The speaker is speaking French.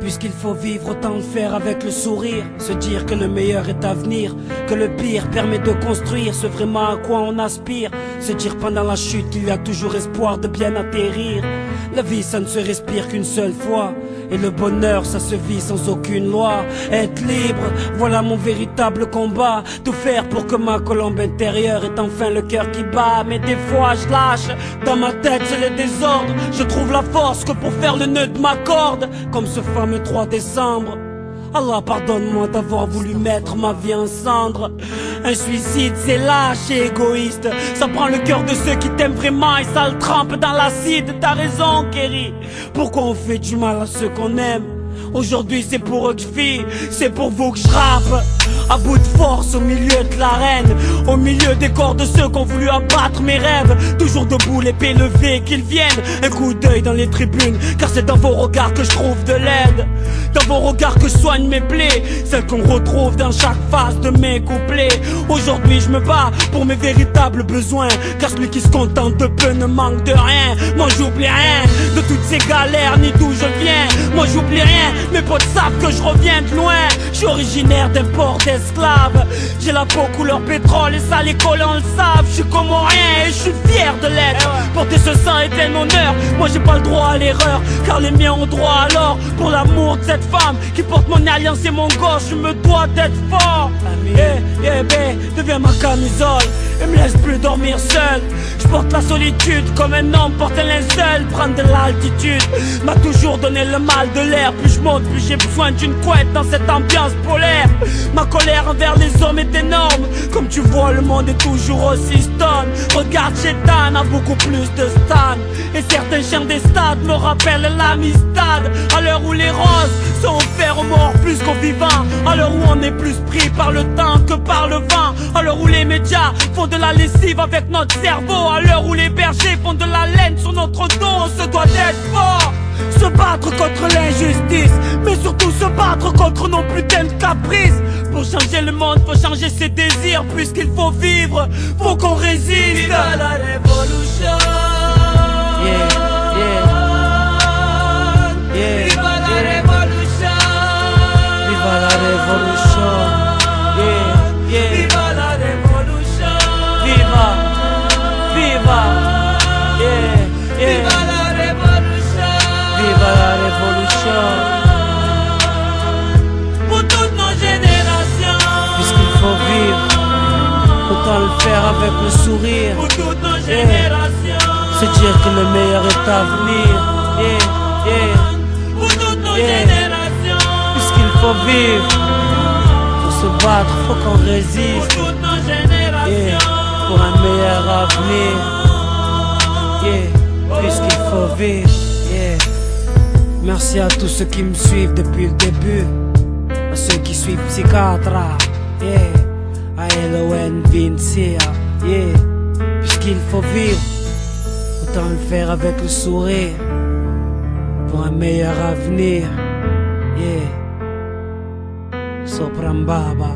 Puisqu'il faut vivre, autant le faire avec le sourire. Se dire que le meilleur est à venir, que le pire permet de construire ce vraiment à quoi on aspire. Se dire pendant la chute qu'il y a toujours espoir de bien atterrir. La vie ça ne se respire qu'une seule fois, et le bonheur ça se vit sans aucune loi. Être libre, voilà mon véritable combat. Tout faire pour que ma colombe intérieure ait enfin le cœur qui bat. Mais des fois je lâche, dans ma tête c'est le désordre. Je trouve la force que pour faire le nœud de ma corde. Comme ce fameux 3 décembre. Allah pardonne-moi d'avoir voulu mettre ma vie en cendres. Un suicide c'est lâche et égoïste. Ça prend le cœur de ceux qui t'aiment vraiment et ça le trempe dans l'acide. T'as raison Kerry, pourquoi on fait du mal à ceux qu'on aime? Aujourd'hui c'est pour eux que je vis, c'est pour vous que je rappe. À bout de force au milieu de l'arène, au milieu des corps de ceux qui ont voulu abattre mes rêves. Toujours debout, l'épée levée, qu'ils viennent. Un coup d'œil dans les tribunes, car c'est dans vos regards que je trouve de l'aide. Dans vos regards que je soigne mes plaies, celles qu'on retrouve dans chaque phase de mes couplets. Aujourd'hui je me bats pour mes véritables besoins, car celui qui se contente de peu ne manque de rien. Moi j'oublie rien de toutes ces galères ni d'où je viens. Moi j'oublie rien, mes potes savent que je reviens de loin. Je suis originaire d'un port d'esclaves. J'ai la peau couleur pétrole et ça les colons le savent. Je suis comorien et je suis fier de l'être. Porter ce sang est un honneur, moi j'ai pas le droit à l'erreur, car les miens ont droit alors. Pour l'amour de cette femme qui porte mon alliance et mon gauche, je me dois d'être fort. Deviens ma camisole et me laisse plus dormir seul. Je porte la solitude comme un homme porte un linceul. Prendre de l'altitude m'a toujours donné le mal de l'air. Plus je monte, plus j'ai besoin d'une couette dans cette ambiance polaire. Ma colère envers les hommes est énorme. Comme tu vois, le monde est toujours aussi stone. Regarde, Chétan a beaucoup plus de stan. Et certains chiens des stades me rappellent l'amistad. À l'heure où les roses sont offerts aux morts plus qu'aux vivants. À l'heure où on est plus pris par le temps que par le vent. À l'heure où les médias font de la lessive avec notre cerveau. À l'heure où les bergers font de la laine sur notre dos. On se doit d'être fort. Se battre contre l'injustice, mais surtout se battre contre nos putains de caprices. Pour changer le monde, faut changer ses désirs. Puisqu'il faut vivre, faut qu'on résiste. Viva la révolution. Viva la révolution. Viva la révolution. Viva la révolution. Viva, viva, viva la révolution. Viva la révolution. Pour toutes nos générations. Puisqu'il faut vivre, autant le faire avec le sourire. Pour toutes nos générations. Se dire que le meilleur est à venir. Pour toutes nos générations. Puisqu'il faut vivre, pour se battre, faut qu'on résiste. Pour toutes nos générations. Pour un meilleur avenir. Puisqu'il faut vivre. Merci à tous ceux qui me suivent depuis le début, à ceux qui suivent Psychiatra, à Elowen Vincia, puisqu'il faut vivre, autant le faire avec le sourire, pour un meilleur avenir, Soprambaba,